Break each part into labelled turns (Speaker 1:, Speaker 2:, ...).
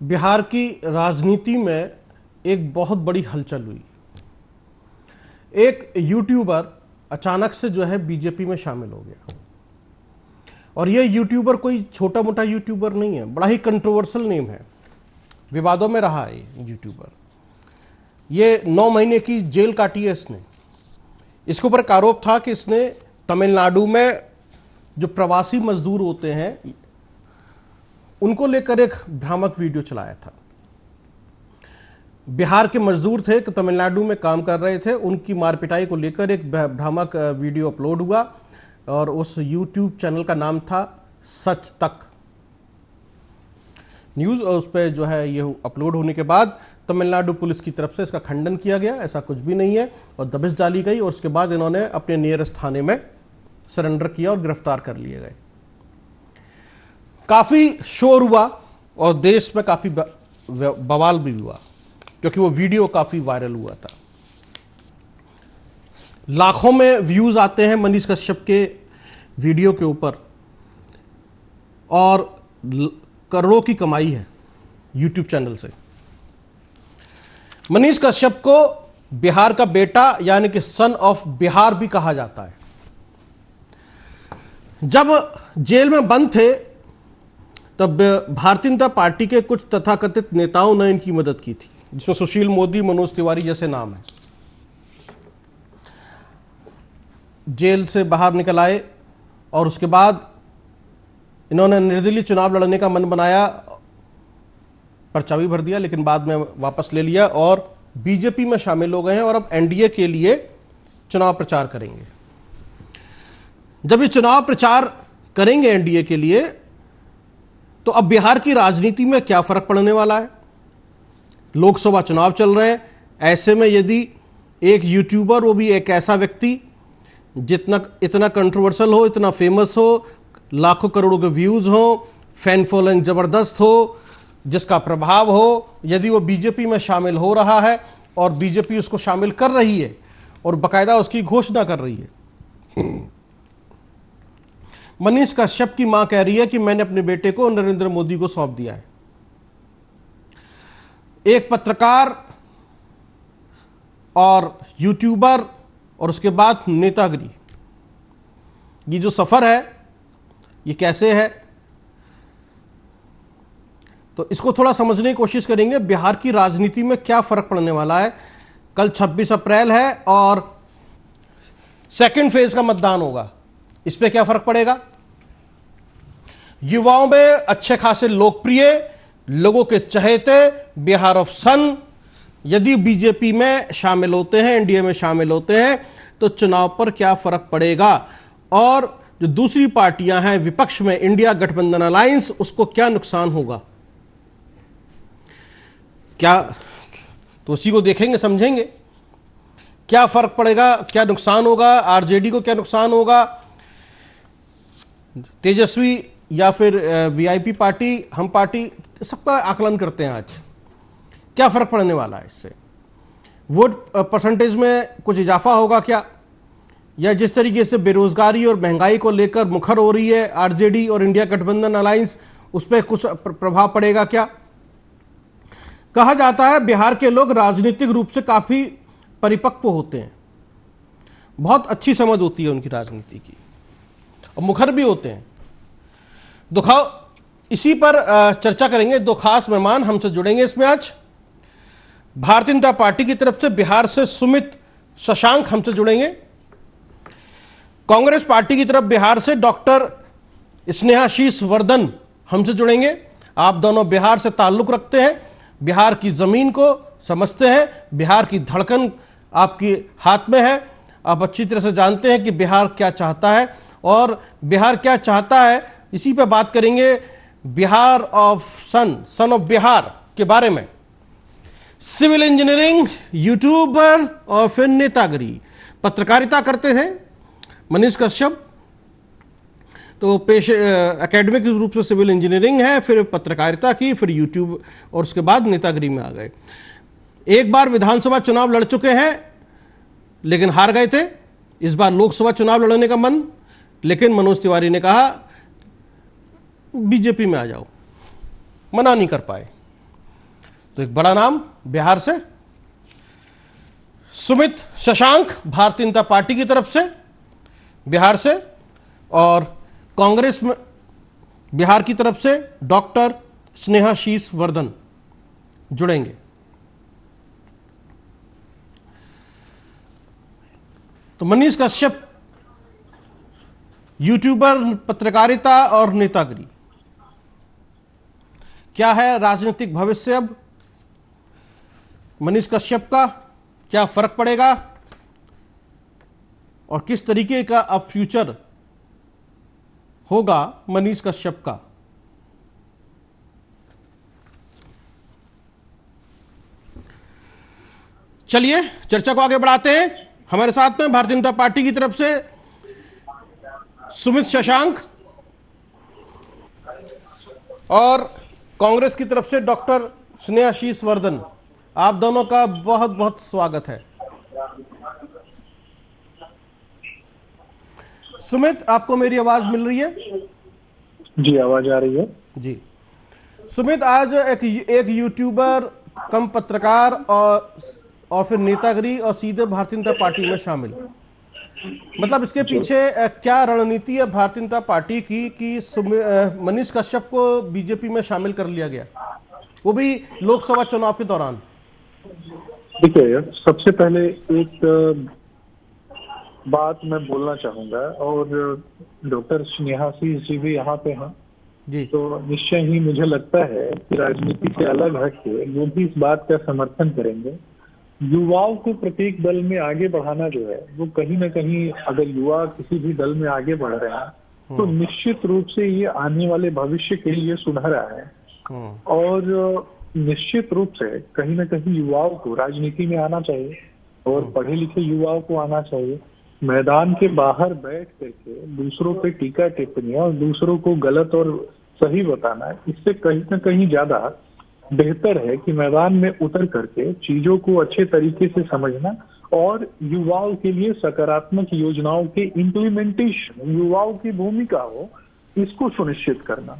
Speaker 1: बिहार की राजनीति में एक बहुत बड़ी हलचल हुई। एक यूट्यूबर अचानक से जो है बीजेपी में शामिल हो गया। और ये यूट्यूबर कोई छोटा मोटा यूट्यूबर नहीं है, बड़ा ही कंट्रोवर्शियल नेम है, विवादों में रहा है ये यूट्यूबर। ये 9 महीने की जेल काटी है इसने। इसके ऊपर एक आरोप था कि इसने तमिलनाडु में जो प्रवासी मजदूर होते हैं उनको लेकर एक भ्रामक वीडियो चलाया था। बिहार के मजदूर थे कि तमिलनाडु में काम कर रहे थे, उनकी मारपिटाई को लेकर एक भ्रामक वीडियो अपलोड हुआ और उस यूट्यूब चैनल का नाम था सच तक न्यूज़। और उस पर जो है ये अपलोड होने के बाद तमिलनाडु पुलिस की तरफ से इसका खंडन किया गया, ऐसा कुछ भी नहीं है, और दबिश डाली गई। और उसके बाद इन्होंने अपने नियरेस्ट थाने में सरेंडर किया और गिरफ्तार कर लिए गए। काफ़ी शोर हुआ और देश में काफ़ी बवाल भी हुआ क्योंकि वो वीडियो काफ़ी वायरल हुआ था। लाखों में व्यूज़ आते हैं मनीष कश्यप के वीडियो के ऊपर और करोड़ों की कमाई है यूट्यूब चैनल से। मनीष कश्यप को बिहार का बेटा यानी कि सन ऑफ बिहार भी कहा जाता है। जब जेल में बंद थे तब भारतीय जनता पार्टी के कुछ तथाकथित नेताओं ने इनकी मदद की थी, जिसमें सुशील मोदी, मनोज तिवारी जैसे नाम हैं। जेल से बाहर निकल आए और उसके बाद इन्होंने निर्दलीय चुनाव लड़ने का मन बनाया, पर्चा भी भर दिया, लेकिन बाद में वापस ले लिया और बीजेपी में शामिल हो गए हैं और अब एनडीए के लिए चुनाव प्रचार करेंगे। जब ये चुनाव प्रचार करेंगे एनडीए के लिए, तो अब बिहार की राजनीति में क्या फर्क पड़ने वाला है? लोकसभा चुनाव चल रहे हैं, ऐसे में यदि एक यूट्यूबर, वो भी एक ऐसा व्यक्ति इतना कंट्रोवर्शियल हो, इतना फेमस हो, लाखों करोड़ों के व्यूज हो, फैन फॉलोइंग जबरदस्त हो, जिसका प्रभाव हो, यदि वो बीजेपी में शामिल हो रहा है और बीजेपी उसको शामिल कर रही है और बाकायदा उसकी घोषणा कर रही है। मनीष कश्यप की मां कह रही है कि मैंने अपने बेटे को नरेंद्र मोदी को सौंप दिया है। एक पत्रकार और यूट्यूबर और उसके बाद नेतागिरी, ये जो सफर है ये कैसे है, तो इसको थोड़ा समझने की कोशिश करेंगे। बिहार की राजनीति में क्या फर्क पड़ने वाला है। कल 26 अप्रैल है और सेकंड फेज का मतदान होगा। इस पे क्या फर्क पड़ेगा? युवाओं में अच्छे खासे लोकप्रिय, लोगों के चहेते बिहार ऑफ सन यदि बीजेपी में शामिल होते हैं, एनडीए में शामिल होते हैं, तो चुनाव पर क्या फर्क पड़ेगा और जो दूसरी पार्टियां हैं विपक्ष में, इंडिया गठबंधन अलायंस, उसको क्या नुकसान होगा, क्या, तो उसी को देखेंगे, समझेंगे क्या फर्क पड़ेगा, क्या नुकसान होगा, आरजेडी को क्या नुकसान होगा, तेजस्वी या फिर वीआईपी पार्टी, हम पार्टी, सबका आकलन करते हैं। आज क्या फर्क पड़ने वाला है इससे? वोट परसेंटेज में कुछ इजाफा होगा क्या, या जिस तरीके से बेरोजगारी और महंगाई को लेकर मुखर हो रही है आरजेडी और इंडिया गठबंधन अलायंस, उस पर कुछ प्रभाव पड़ेगा क्या? कहा जाता है बिहार के लोग राजनीतिक रूप से काफी परिपक्व होते हैं, बहुत अच्छी समझ होती है उनकी राजनीति की और मुखर भी होते हैं। इसी पर चर्चा करेंगे। 2 खास मेहमान हमसे जुड़ेंगे इसमें आज। भारतीय जनता पार्टी की तरफ से बिहार से सुमित शशांक हमसे जुड़ेंगे। कांग्रेस पार्टी की तरफ बिहार से डॉक्टर स्नेहाशीष वर्धन हमसे जुड़ेंगे। आप दोनों बिहार से ताल्लुक रखते हैं, बिहार की जमीन को समझते हैं, बिहार की धड़कन आपके हाथ में है, आप अच्छी तरह से जानते हैं कि बिहार क्या चाहता है और बिहार क्या चाहता है। इसी पे बात करेंगे Bihar of son of Bihar के बारे में। सिविल इंजीनियरिंग, यूट्यूबर और फिर नेतागिरी, पत्रकारिता करते हैं मनीष कश्यप। तो पेशे एकेडमिक रूप से सिविल इंजीनियरिंग है, फिर पत्रकारिता की, फिर यूट्यूब और उसके बाद नेतागिरी में आ गए। एक बार विधानसभा चुनाव लड़ चुके हैं लेकिन हार गए थे। इस बार लोकसभा चुनाव लड़ने का मन, लेकिन मनोज तिवारी ने कहा बीजेपी में आ जाओ, मना नहीं कर पाए। तो एक बड़ा नाम बिहार से, सुमित शशांक भारतीय जनता पार्टी की तरफ से बिहार से, और कांग्रेस में बिहार की तरफ से डॉक्टर स्नेहाशीष वर्धन जुड़ेंगे। तो मनीष कश्यप यूट्यूबर, पत्रकारिता और नेतागिरी, क्या है राजनीतिक भविष्य अब मनीष कश्यप का, क्या फर्क पड़ेगा और किस तरीके का अब फ्यूचर होगा मनीष कश्यप का। चलिए चर्चा को आगे बढ़ाते हैं। हमारे साथ में भारतीय जनता पार्टी की तरफ से सुमित शशांक और कांग्रेस की तरफ से डॉक्टर स्नेहाशीष वर्धन, आप दोनों का बहुत बहुत स्वागत है। सुमित, आपको मेरी आवाज मिल रही है?
Speaker 2: जी, आवाज आ रही है
Speaker 1: जी। सुमित, आज एक यूट्यूबर कम पत्रकार और फिर नेतागिरी और सीधे भारतीय जनता पार्टी में शामिल, मतलब इसके पीछे क्या रणनीति है भारतीय जनता पार्टी की कि मनीष कश्यप को बीजेपी में शामिल कर लिया गया, वो भी लोकसभा चुनाव के दौरान?
Speaker 2: देखिए, सबसे पहले एक बात मैं बोलना चाहूंगा, और डॉक्टर स्नेहाशीष जी भी यहाँ पे हैं
Speaker 1: जी,
Speaker 2: तो निश्चय ही मुझे लगता है कि राजनीति से अलग हटके वो भी इस बात का समर्थन करेंगे। युवाओं को प्रत्येक दल में आगे बढ़ाना जो है वो कहीं ना कहीं, अगर युवा किसी भी दल में आगे बढ़ रहे हैं तो निश्चित रूप से ये आने वाले भविष्य के लिए सुनहरा है। और निश्चित रूप से कहीं ना कहीं युवाओं को राजनीति में आना चाहिए और पढ़े लिखे युवाओं को आना चाहिए। मैदान के बाहर बैठ करके दूसरों पे टीका टिप्पणियां और दूसरों को गलत और सही बताना, इससे कहीं ना कहीं ज्यादा बेहतर है कि मैदान में उतर करके चीजों को अच्छे तरीके से समझना और युवाओं के लिए सकारात्मक योजनाओं के इम्प्लीमेंटेशन, युवाओं की भूमिका हो, इसको सुनिश्चित करना।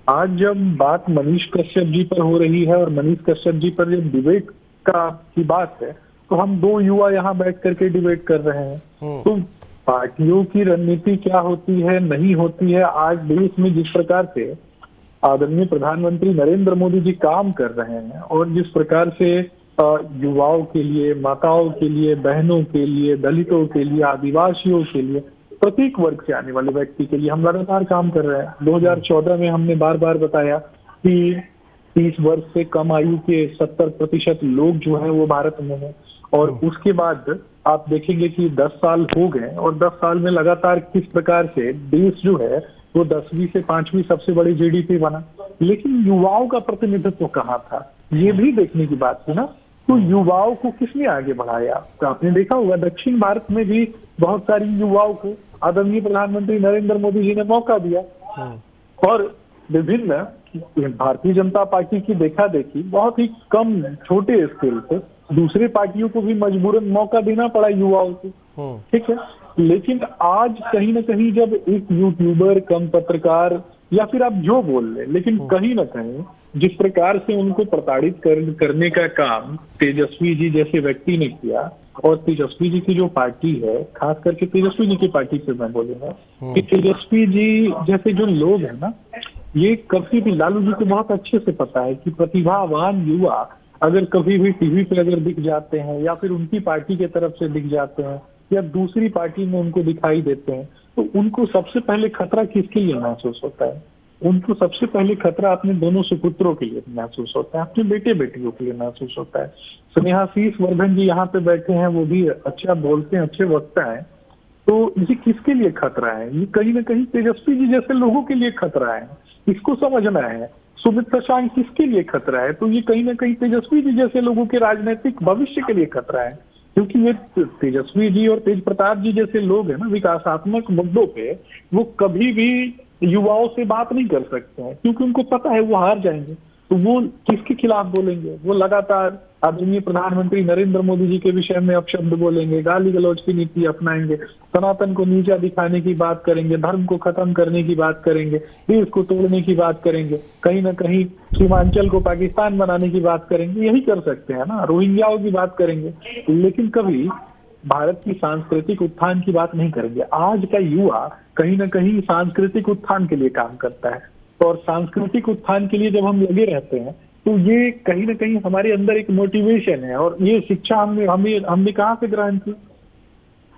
Speaker 2: आज जब बात मनीष कश्यप जी पर हो रही है और मनीष कश्यप जी पर जब डिबेट की बात है तो हम दो युवा यहाँ बैठ करके डिबेट कर रहे हैं। तो पार्टियों की रणनीति क्या होती है, नहीं होती है, आज देश में जिस प्रकार से आदरणीय प्रधानमंत्री नरेंद्र मोदी जी काम कर रहे हैं और जिस प्रकार से युवाओं के लिए, माताओं के लिए, बहनों के लिए, दलितों के लिए, आदिवासियों के लिए, प्रत्येक वर्ग से आने वाले व्यक्ति के लिए हम लगातार काम कर रहे हैं। 2014 में हमने बार बार बताया कि 30 वर्ष से कम आयु के 70% लोग जो है वो भारत में है, और उसके बाद आप देखेंगे कि 10 साल हो गए और 10 साल में लगातार किस प्रकार से देश जो है वो 10वीं से 5वीं सबसे बड़ी जीडीपी बना, लेकिन युवाओं का प्रतिनिधित्व कहाँ था, ये भी देखने की बात थी ना। तो युवाओं को किसने आगे बढ़ाया? तो आपने देखा होगा दक्षिण भारत में भी बहुत सारी युवाओं को आदरणीय प्रधानमंत्री नरेंद्र मोदी जी ने मौका दिया, और विभिन्न भारतीय जनता पार्टी की देखा देखी बहुत ही कम छोटे स्केल पे दूसरे पार्टियों को भी मजबूरन मौका देना पड़ा युवाओं को, ठीक है। लेकिन आज कहीं ना कहीं जब एक यूट्यूबर, कम पत्रकार, या फिर आप जो बोल रहे, लेकिन कहीं ना कहीं जिस प्रकार से उनको प्रताड़ित करने का काम तेजस्वी जी जैसे व्यक्ति ने किया, और तेजस्वी जी की जो पार्टी है, खास करके तेजस्वी जी की पार्टी से मैं बोलूंगा कि तेजस्वी जी जैसे जो लोग हैं ना, ये कभी भी, लालू जी को बहुत अच्छे से पता है कि प्रतिभावान युवा अगर कभी भी टीवी पे अगर दिख जाते हैं या फिर उनकी पार्टी के तरफ से दिख जाते हैं या दूसरी पार्टी में उनको दिखाई देते हैं, तो उनको सबसे पहले खतरा किसके लिए महसूस होता है? उनको सबसे पहले खतरा अपने दोनों सुपुत्रों के लिए महसूस होता है, अपने बेटे बेटियों के लिए महसूस होता है। स्नेहाशीष वर्धन जी यहाँ पे बैठे हैं, वो भी अच्छा बोलते हैं, अच्छे वक्ता हैं, तो ये किसके लिए खतरा है? ये कहीं ना कहीं तेजस्वी जी जैसे लोगों के लिए खतरा है, इसको समझना है। सुमित शशांक किसके लिए खतरा है? तो ये कहीं ना कहीं तेजस्वी जी जैसे लोगों के राजनीतिक भविष्य के लिए खतरा है, क्योंकि ये तेजस्वी जी और तेज प्रताप जी जैसे लोग हैं ना, विकासात्मक मुद्दों पे वो कभी भी युवाओं से बात नहीं कर सकते हैं, क्योंकि उनको पता है वो हार जाएंगे। तो वो किसके खिलाफ बोलेंगे? वो लगातार आदरणीय प्रधानमंत्री नरेंद्र मोदी जी के विषय में अपशब्द बोलेंगे, गाली गलौज की नीति अपनाएंगे, सनातन को नीचा दिखाने की बात करेंगे, धर्म को खत्म करने की बात करेंगे, देश को तोड़ने की बात करेंगे, कहीं ना कहीं सीमांचल को पाकिस्तान बनाने की बात करेंगे। यही कर सकते हैं ना, रोहिंग्याओं की बात करेंगे, लेकिन कभी भारत की सांस्कृतिक उत्थान की बात नहीं करेंगे। आज का युवा कहीं ना कहीं सांस्कृतिक उत्थान के लिए काम करता है, और सांस्कृतिक उत्थान के लिए जब हम लगे रहते हैं तो ये कहीं ना कहीं हमारे अंदर एक मोटिवेशन है। और ये शिक्षा हमने कहाँ से ग्रहण की?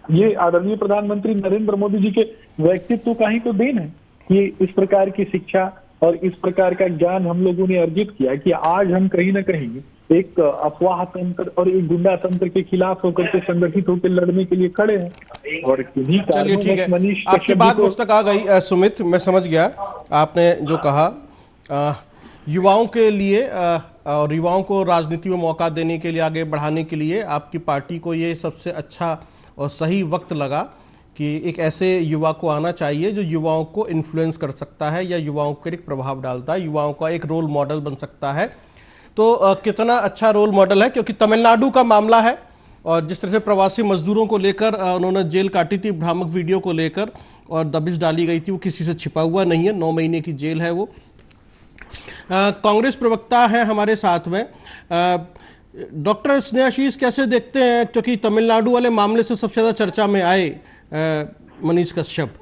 Speaker 2: ये आदरणीय प्रधानमंत्री नरेंद्र मोदी जी के व्यक्तित्व का ही तो देन है। ये इस प्रकार की शिक्षा और इस प्रकार का ज्ञान हम लोगों ने अर्जित किया कि आज हम कहीं ना कहीं एक अफवाह तंत्र और एक गुंडा तंत्र के खिलाफ होकर के संगठित होकर लड़ने के लिए खड़े हैं। और किन्हीं
Speaker 1: चलिए ठीक है,
Speaker 2: मनीष
Speaker 1: आपकी बात मुझ तक आ गई सुमित, मैं समझ गया आपने जो कहा। युवाओं के लिए और युवाओं को राजनीति में मौका देने के लिए, आगे बढ़ाने के लिए आपकी पार्टी को ये सबसे अच्छा और सही वक्त लगा कि एक ऐसे युवा को आना चाहिए जो युवाओं को इन्फ्लुएंस कर सकता है या युवाओं पर एक प्रभाव डालता है, युवाओं का एक रोल मॉडल बन सकता है। तो कितना अच्छा रोल मॉडल है, क्योंकि तमिलनाडु का मामला है और जिस तरह से प्रवासी मजदूरों को लेकर उन्होंने जेल काटी थी भ्रामक वीडियो को लेकर और दबिश डाली गई थी, वो किसी से छिपा हुआ नहीं है, 9 महीने की जेल है वो। कांग्रेस प्रवक्ता है हमारे साथ में, डॉक्टर स्नेहाशीष कैसे देखते हैं, क्योंकि तमिलनाडु वाले मामले से सबसे ज्यादा चर्चा में आए मनीष कश्यप।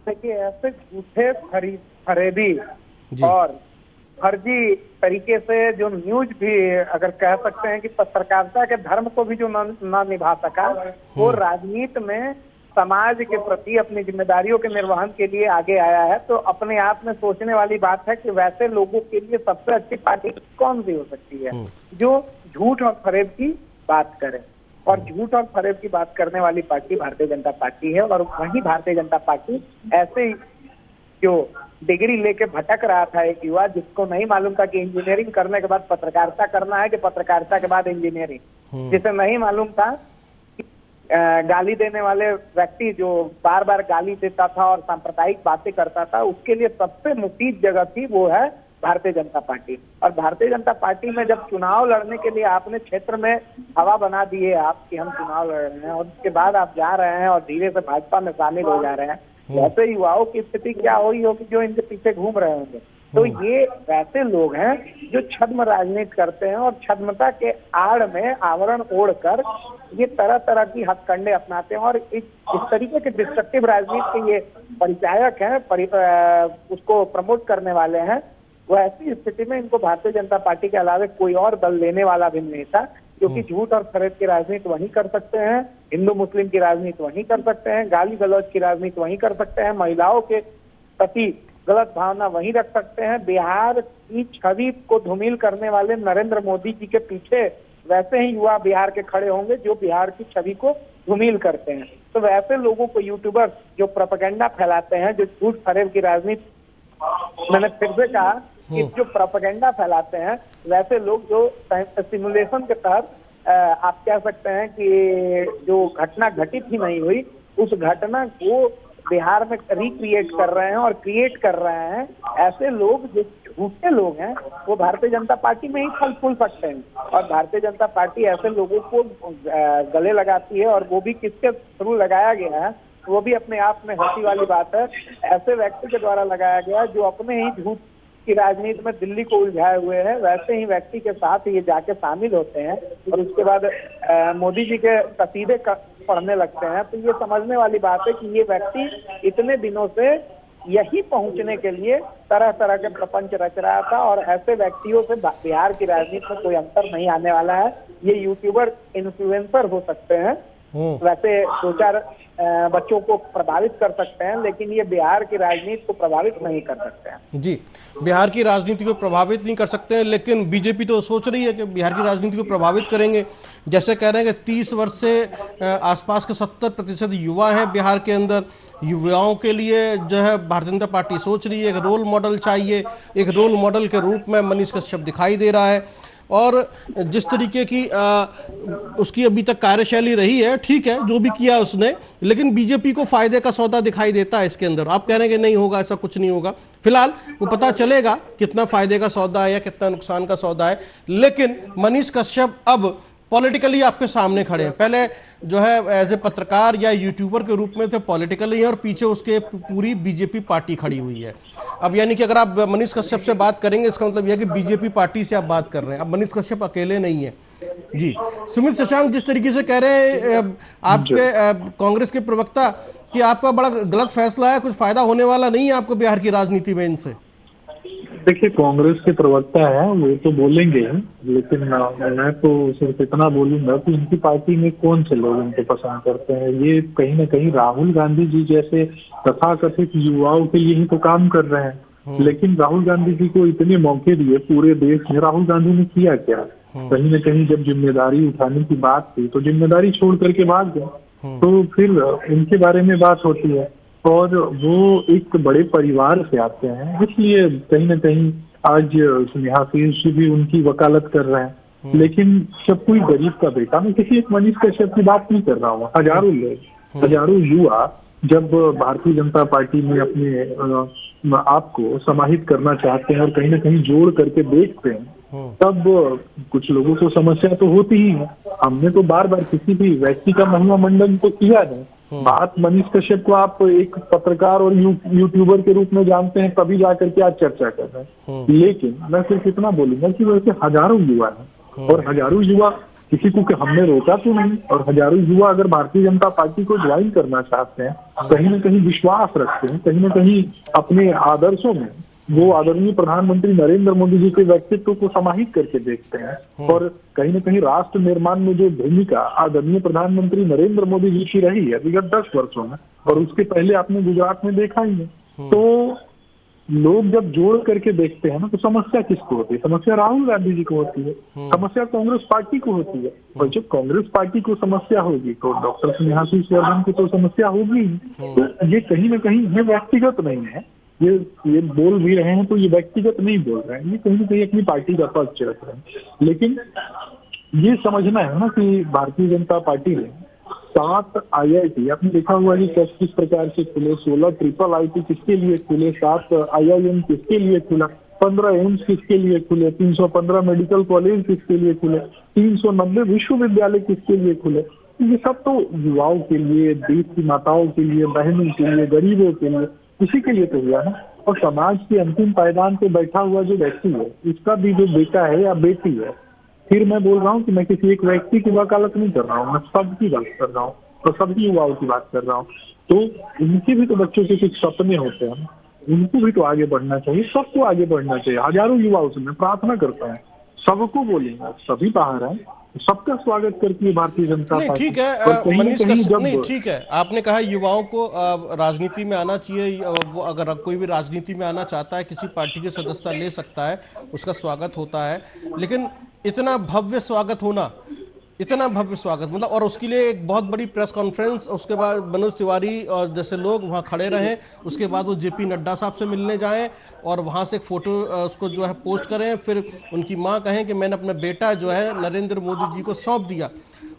Speaker 3: देखिए, ऐसे झूठे फरेबी और फर्जी तरीके से जो न्यूज भी अगर कह सकते हैं कि पत्रकारिता के धर्म को भी जो न निभा सका, वो राजनीति में समाज के प्रति अपनी जिम्मेदारियों के निर्वहन के लिए आगे आया है, तो अपने आप में सोचने वाली बात है कि वैसे लोगों के लिए सबसे अच्छी पार्टी कौन सी हो सकती है जो झूठ और फरेब की बात करे। और झूठ और फरेब की बात करने वाली पार्टी भारतीय जनता पार्टी है। और वही भारतीय जनता पार्टी ऐसे जो डिग्री लेके भटक रहा था एक युवा, जिसको नहीं मालूम था कि इंजीनियरिंग करने के बाद पत्रकारिता करना है कि पत्रकारिता के बाद इंजीनियरिंग, जिसे नहीं मालूम था कि गाली देने वाले व्यक्ति जो बार बार गाली देता था और सांप्रदायिक बातें करता था, उसके लिए सबसे मुफीद जगह थी वो है भारतीय जनता पार्टी। और भारतीय जनता पार्टी में जब चुनाव लड़ने के लिए आपने क्षेत्र में हवा बना दी है आप कि हम चुनाव लड़ रहे हैं, और उसके बाद आप जा रहे हैं और धीरे से भाजपा में शामिल हो जा रहे हैं, वैसे युवाओं की स्थिति क्या हो रही होगी जो इनके पीछे घूम रहे होंगे। तो ये वैसे लोग हैं जो छद्म राजनीति करते हैं और छद्मता के आड़ में आवरण ओढ़कर ये तरह तरह की हथकंडे अपनाते हैं और इस तरीके के डिस्ट्रक्टिव राजनीति के ये परिचायक हैं, उसको प्रमोट करने वाले हैं। वो ऐसी स्थिति में इनको भारतीय जनता पार्टी के अलावा कोई और दल लेने वाला भी नहीं था, क्योंकि झूठ और फरेब की राजनीति वही कर सकते हैं, हिंदू मुस्लिम की राजनीति वही कर सकते हैं, गाली गलौज की राजनीति वही कर सकते हैं, महिलाओं के प्रति गलत भावना वही रख सकते हैं। बिहार की छवि को धूमिल करने वाले नरेंद्र मोदी जी के पीछे वैसे ही युवा बिहार के खड़े होंगे जो बिहार की छवि को धूमिल करते हैं। तो वैसे लोगों को यूट्यूबर जो प्रोपेगेंडा फैलाते हैं, जो झूठ फरेब की राजनीति, मैंने फिर से कहा कि जो प्रोपेगेंडा फैलाते हैं, वैसे लोग जो सिमुलेशन के तहत आप कह सकते हैं कि जो घटना घटित ही नहीं हुई, उस घटना को बिहार में रिक्रिएट कर रहे हैं और क्रिएट कर रहे हैं। ऐसे लोग जो झूठे लोग हैं वो भारतीय जनता पार्टी में ही फल फूल सकते हैं, और भारतीय जनता पार्टी ऐसे लोगों को गले लगाती है, और वो भी किसके थ्रू लगाया गया है वो भी अपने आप में हंसी वाली बात है। ऐसे व्यक्ति के द्वारा लगाया गया जो अपने ही झूठ की राजनीति में दिल्ली को उलझाए हुए हैं, वैसे ही व्यक्ति के साथ ये जाके शामिल होते हैं और उसके बाद मोदी जी के कसीदे पढ़ने लगते हैं। तो ये समझने वाली बात है कि ये व्यक्ति इतने दिनों से यही पहुंचने के लिए तरह तरह के प्रपंच रच रहा था, और ऐसे व्यक्तियों से बिहार की राजनीति में कोई अंतर नहीं आने वाला है। ये यूट्यूबर इन्फ्लुएंसर हो सकते हैं, वैसे 2-4 बच्चों को प्रभावित कर सकते हैं, लेकिन ये बिहार की राजनीति को प्रभावित नहीं कर सकते हैं।
Speaker 1: जी, बिहार की राजनीति को प्रभावित नहीं कर सकते हैं, लेकिन बीजेपी तो सोच रही है कि बिहार की राजनीति को प्रभावित करेंगे। जैसे कह रहे हैं कि 30 वर्ष से आसपास के 70% युवा हैं बिहार के अंदर। युवाओं के लिए जो है भारतीय जनता पार्टी सोच रही है, एक रोल मॉडल चाहिए, एक रोल मॉडल के रूप में मनीष कश्यप दिखाई दे रहा है। और जिस तरीके की उसकी अभी तक कार्यशैली रही है, ठीक है जो भी किया उसने, लेकिन बीजेपी को फायदे का सौदा दिखाई देता है इसके अंदर। आप कह रहे हैं कि नहीं होगा, ऐसा कुछ नहीं होगा, फिलहाल वो पता चलेगा कितना फायदे का सौदा है या कितना नुकसान का सौदा है। लेकिन मनीष कश्यप अब पॉलिटिकली आपके सामने खड़े हैं। पहले जो है एज ए पत्रकार या यूट्यूबर के रूप में थे पॉलिटिकली, और पीछे उसके पूरी बीजेपी पार्टी खड़ी हुई है। अब यानी कि अगर आप मनीष कश्यप से बात करेंगे, इसका मतलब यह कि बीजेपी पार्टी से आप बात कर रहे हैं। अब मनीष कश्यप अकेले नहीं है जी। सुमित शशांक जिस तरीके से कह रहे हैं आपके कांग्रेस के प्रवक्ता कि आपका बड़ा गलत फैसला है, कुछ फायदा होने वाला नहीं है आपको बिहार की राजनीति में इनसे।
Speaker 2: देखिए, कांग्रेस के प्रवक्ता है वो तो बोलेंगे ही, लेकिन मैं तो सिर्फ इतना बोलूंगा कि इनकी पार्टी में कौन से लोग इनको पसंद करते हैं। ये कहीं ना कहीं राहुल गांधी जी जैसे तथाकथित युवाओं के लिए ही तो काम कर रहे हैं। लेकिन राहुल गांधी जी को इतने मौके दिए पूरे देश में, राहुल गांधी ने किया क्या? कहीं ना कहीं जब जिम्मेदारी उठाने की बात थी तो जिम्मेदारी छोड़ करके भाग गए। तो फिर इनके बारे में बात होती है, और वो एक बड़े परिवार से आते हैं, इसलिए कहीं ना कहीं आज स्नेहाशीष जी भी उनकी वकालत कर रहे हैं। लेकिन जब कोई गरीब का बेटा, मैं किसी एक मनीष कश्यप की बात नहीं कर रहा हूँ, हजारों लोग, हजारों युवा जब भारतीय जनता पार्टी में अपने आप को समाहित करना चाहते हैं और कहीं ना कहीं जोड़ करके देखते हैं, तब कुछ लोगों को समस्या तो होती ही है। हमने तो बार बार किसी भी व्यक्ति का महिमा मंडन तो किया नहीं। बात मनीष कश्यप को आप एक पत्रकार और यूट्यूबर के रूप में जानते हैं, तभी जाकर के आज चर्चा कर रहे हैं। लेकिन मैं सिर्फ इतना बोलूंगा कि वैसे हजारों युवा हैं, और हजारों युवा किसी को हमने रोका तो नहीं, और हजारों युवा अगर भारतीय जनता पार्टी को ज्वाइन करना चाहते हैं, कहीं ना कहीं विश्वास रखते हैं, कहीं ना कहीं अपने आदर्शों में वो आदरणीय प्रधानमंत्री नरेंद्र मोदी जी के व्यक्तित्व को समाहित करके देखते हैं, और कहीं ना कहीं राष्ट्र निर्माण में जो भूमिका आदरणीय प्रधानमंत्री नरेंद्र मोदी जी की रही है विगत 10 वर्षों में, और उसके पहले आपने गुजरात में देखा ही है, तो लोग जब जोड़ करके देखते हैं ना, तो समस्या किसको होती है? समस्या राहुल गांधी जी को होती है, समस्या कांग्रेस पार्टी को होती है। और जब कांग्रेस पार्टी को समस्या होगी तो डॉक्टर स्नेहाशीष वर्धन को तो समस्या होगी। तो ये कहीं ना कहीं ये व्यक्तिगत नहीं है, ये बोल भी रहे हैं तो ये व्यक्तिगत नहीं बोल रहे हैं, ये कहीं ना कहीं अपनी पार्टी का पक्ष रख रहे हैं। लेकिन ये समझना है ना कि भारतीय जनता पार्टी ने 7 IIT, आपने देखा हुआ कि किस प्रकार से खुले, 16 ट्रिपल IT किसके लिए खुले, 7 IIM किसके लिए खुला, 15 एम्स किसके लिए खुले, 315 मेडिकल कॉलेज किसके लिए खुले, 390 विश्वविद्यालय किसके लिए खुले। ये सब तो युवाओं के लिए, देश की माताओं के लिए, बहनों के लिए, गरीबों के लिए, इसी के लिए तो हुआ ना। और समाज के अंतिम पायदान पे बैठा हुआ जो व्यक्ति है, इसका भी जो बेटा है या बेटी है, फिर मैं बोल रहा हूँ कि मैं किसी एक व्यक्ति की वकालत नहीं कर रहा हूँ, मैं सबकी बात कर रहा हूँ और सभी युवाओं की बात कर रहा हूँ। तो इनके भी तो बच्चों के कुछ सपने होते हैं, उनको भी तो आगे बढ़ना चाहिए, सबको आगे बढ़ना चाहिए। हजारों युवाओं से मैं प्रार्थना करता हूँ, सबको बोलेंगे, सभी बाहर हैं, सबका स्वागत करती है भारतीय जनता पार्टी।
Speaker 1: ठीक है मनीष कश्यप, नहीं ठीक है, आपने कहा युवाओं को राजनीति में आना चाहिए, वो अगर कोई भी राजनीति में आना चाहता है किसी पार्टी की सदस्यता ले सकता है, उसका स्वागत होता है। लेकिन इतना भव्य स्वागत होना, इतना भव्य स्वागत मतलब, और उसके लिए एक बहुत बड़ी प्रेस कॉन्फ्रेंस, उसके बाद मनोज तिवारी और जैसे लोग वहाँ खड़े रहें, उसके बाद वो JP नड्डा साहब से मिलने जाएं और वहाँ से एक फ़ोटो उसको जो है पोस्ट करें, फिर उनकी माँ कहें कि मैंने अपना बेटा जो है नरेंद्र मोदी जी को सौंप दिया,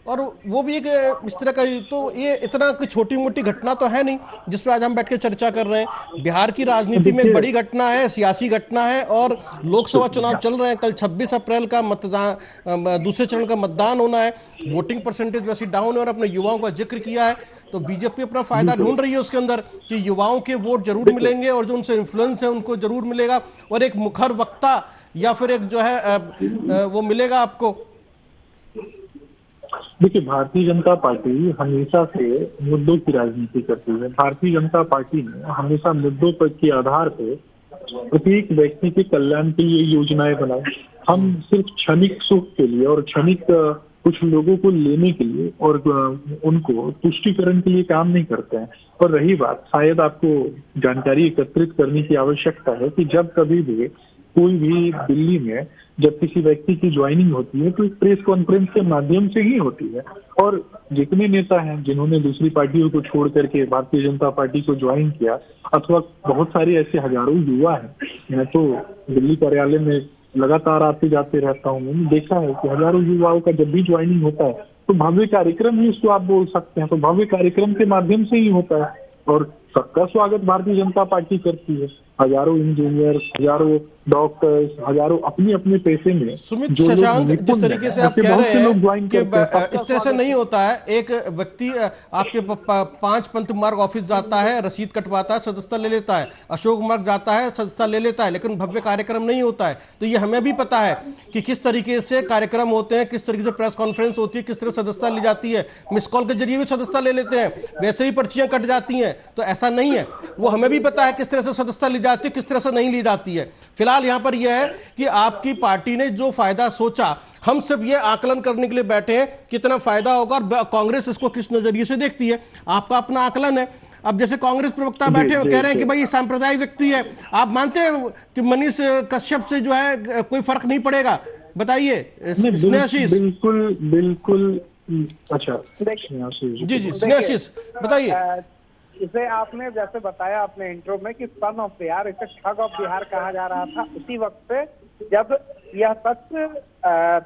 Speaker 1: और वो भी एक इस तरह का। तो ये इतना कोई छोटी मोटी घटना तो है नहीं जिस पे आज हम बैठ के चर्चा कर रहे हैं। बिहार की राजनीति में एक बड़ी घटना है, सियासी घटना है, और लोकसभा चुनाव चल रहे हैं। कल 26 अप्रैल का मतदान, दूसरे चरण का मतदान होना है। वोटिंग परसेंटेज वैसी डाउन है, और अपने युवाओं का जिक्र किया है, तो बीजेपी अपना फायदा ढूंढ रही है उसके अंदर कि युवाओं के वोट जरूर मिलेंगे, और जो उनसे इन्फ्लुएंस है उनको जरूर मिलेगा, और एक मुखर वक्ता या फिर एक जो है वो मिलेगा आपको।
Speaker 2: देखिए, भारतीय जनता पार्टी हमेशा से मुद्दों की राजनीति करती है। भारतीय जनता पार्टी ने हमेशा मुद्दों पर के आधार पर प्रत्येक व्यक्ति के कल्याण के लिए योजनाएं बनाई। हम सिर्फ क्षणिक सुख के लिए और क्षणिक कुछ लोगों को लेने के लिए और उनको तुष्टिकरण के लिए काम नहीं करते हैं। और रही बात, शायद आपको जानकारी एकत्रित करने की आवश्यकता है कि जब कभी भी कोई भी दिल्ली में जब किसी व्यक्ति की ज्वाइनिंग होती है तो एक प्रेस कॉन्फ्रेंस के माध्यम से ही होती है। और जितने नेता हैं जिन्होंने दूसरी पार्टियों को छोड़ करके भारतीय जनता पार्टी को ज्वाइन किया, अथवा बहुत सारे ऐसे हजारों युवा हैं, मैं तो दिल्ली कार्यालय में लगातार आते जाते रहता हूँ, मैंने देखा है कि हजारों युवाओं का जब भी ज्वाइनिंग होता है तो भव्य कार्यक्रम ही उसको आप बोल सकते हैं, तो भव्य कार्यक्रम के माध्यम से ही होता है और सबका स्वागत भारतीय जनता पार्टी करती है। हजारों इंजीनियर, हजारों डॉक्टर्स, हजारों अपने अपने पैसे में
Speaker 1: सुमित
Speaker 2: जो लोग
Speaker 1: शशांक, जिस
Speaker 2: निपुण
Speaker 1: तरीके से
Speaker 2: हैं,
Speaker 1: आप
Speaker 2: ऐसे
Speaker 1: कह
Speaker 2: बहुत
Speaker 1: रहे
Speaker 2: से लोग
Speaker 1: हैं
Speaker 2: ज्वाइन
Speaker 1: कि
Speaker 2: करते हैं, सबका
Speaker 1: इस तरह से
Speaker 2: स्वागत
Speaker 1: नहीं होता है। एक व्यक्ति आपके 5 पंथ मार्ग ऑफिस जाता है, रसीद कटवाता है, सदस्यता ले लेता है, अशोक मार्ग जाता है, सदस्यता ले लेता है, लेकिन भव्य कार्यक्रम नहीं होता है। तो ये हमें भी पता है कि किस तरीके से कार्यक्रम होते हैं, किस तरीके से प्रेस कॉन्फ्रेंस होती है, किस तरह सदस्यता ली जाती है। मिस कॉल के जरिए भी सदस्यता ले लेते हैं, वैसे ही पर्चियां कट जाती हैं। तो ऐसा नहीं है, वो हमें भी पता है किस तरह से सदस्यता ली जाती है, किस तरह से नहीं ली जाती है। फिलहाल यहां पर यह है कि आपकी पार्टी ने जो फायदा सोचा, हम सिर्फ ये आकलन करने के लिए बैठे हैं कितना फायदा होगा और कांग्रेस इसको किस नजरिए से देखती है। आपका अपना आकलन है। अब जैसे कांग्रेस प्रवक्ता बैठे हैं, कह रहे हैं कि भाई ये सांप्रदायिक व्यक्ति है। आप मानते हैं कि मनीष कश्यप से जो है कोई फर्क नहीं पड़ेगा? बताइए स्नेहाशीष।
Speaker 2: बिल्कुल बिल्कुल। अच्छा
Speaker 1: जी जी स्नेहाशीष बताइए।
Speaker 3: इसे आपने जैसे बताया अपने इंट्रो में कि सन ऑफ बिहार, इसे ठग ऑफ बिहार कहा जा रहा था उसी वक्त से जब यह तथ्य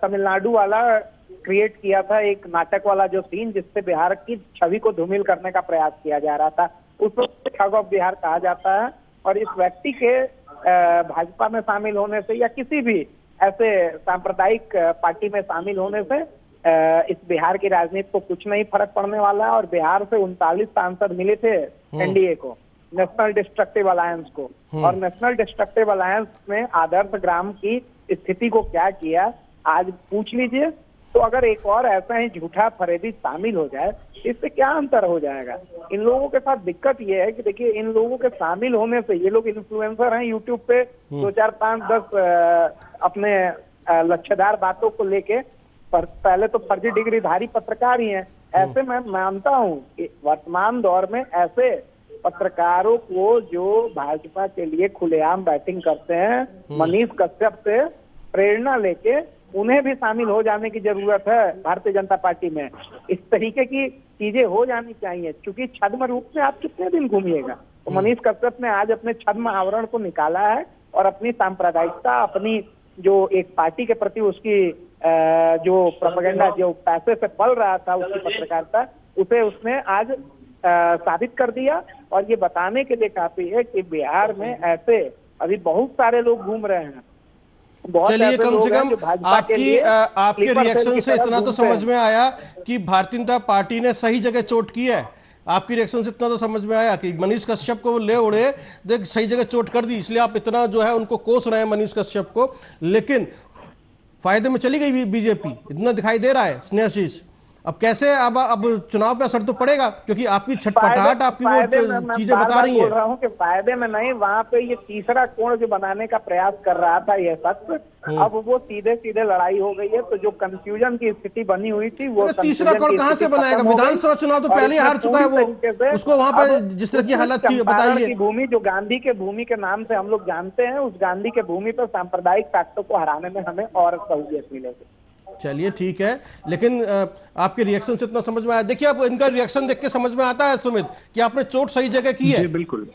Speaker 3: तमिलनाडु वाला क्रिएट किया था, एक नाटक वाला जो सीन जिससे बिहार की छवि को धूमिल करने का प्रयास किया जा रहा था, उस वक्त ठग ऑफ बिहार कहा जाता है। और इस व्यक्ति के भाजपा में शामिल होने से या किसी भी ऐसे सांप्रदायिक पार्टी में शामिल होने से इस बिहार की राजनीति को कुछ नहीं फर्क पड़ने वाला है। और बिहार से 39 सांसद मिले थे एनडीए को, नेशनल डिस्ट्रक्टिव अलायंस को, और नेशनल डिस्ट्रक्टिव अलायंस ने आदर्श ग्राम की स्थिति को क्या किया आज पूछ लीजिए। तो अगर एक और ऐसा ही झूठा फरेबी शामिल हो जाए, इससे क्या अंतर हो जाएगा? इन लोगों के साथ दिक्कत ये है कि देखिए, इन लोगों के शामिल होने से, ये लोग इन्फ्लुएंसर हैं, यूट्यूब पे 2, 4, 5, 10 अपने लच्छेदार बातों को लेके पहले तो फर्जी डिग्रीधारी पत्रकार ही हैं। ऐसे मैं मानता हूं कि वर्तमान दौर में ऐसे पत्रकारों को जो भाजपा के लिए खुलेआम बैटिंग करते हैं, मनीष कश्यप से प्रेरणा लेके उन्हें भी शामिल हो जाने की जरूरत है भारतीय जनता पार्टी में। इस तरीके की चीजें हो जानी चाहिए, क्योंकि छद्म रूप में आप कितने दिन घूमिएगा। तो मनीष कश्यप ने आज अपने छद्म आवरण को निकाला है और अपनी सांप्रदायिकता, अपनी जो एक पार्टी के प्रति उसकी जो प्रोपेगेंडा, जो पैसे से पल रहा था उसकी पत्रकारिता, उसे उसने आज साबित कर दिया। और ये बताने के लिए काफी है कि बिहार में ऐसे अभी बहुत सारे लोग घूम रहे हैं।
Speaker 1: चलिए, कम से कम आपके रिएक्शन से इतना तो समझ में आया कि भारतीय जनता पार्टी ने सही जगह चोट की है। आपकी रिएक्शन से इतना तो समझ में आया कि मनीष कश्यप को ले उड़े, देख सही जगह चोट कर दी, इसलिए आप इतना जो है उनको कोस रहे हैं मनीष कश्यप को। लेकिन फायदे में चली गई बीजेपी, इतना दिखाई दे रहा है स्नेहाशीष। अब कैसे, अब चुनाव पे असर तो पड़ेगा, क्योंकि आपकी छटपटाहट, आपकी वो चीजें बता रही हैं।
Speaker 3: बोल रहा हूं कि फायदे में नहीं, वहां पे ये तीसरा कोण जो बनाने का प्रयास कर रहा था यह सत्य, अब वो सीधे सीधे लड़ाई हो गई है। तो जो कंफ्यूजन की स्थिति बनी हुई थी वो
Speaker 1: तीसरा कोण कहां से बनाएगा? विधानसभा चुनाव तो पहले हार चुका है वो, उसको वहां पे जिस तरह की हालत थी बताइए।
Speaker 3: भूमि जो गांधी के भूमि के नाम से हम लोग जानते हैं, उस गांधी के भूमि पर सांप्रदायिक ताकतों को हराने में हमें और सहूलियत मिलेगी।
Speaker 1: चलिए ठीक है, लेकिन आपके रिएक्शन से इतना समझ में आया। देखिए, अब इनका रिएक्शन देख के समझ में आता है सुमित कि आपने चोट सही जगह की है।
Speaker 2: बिल्कुल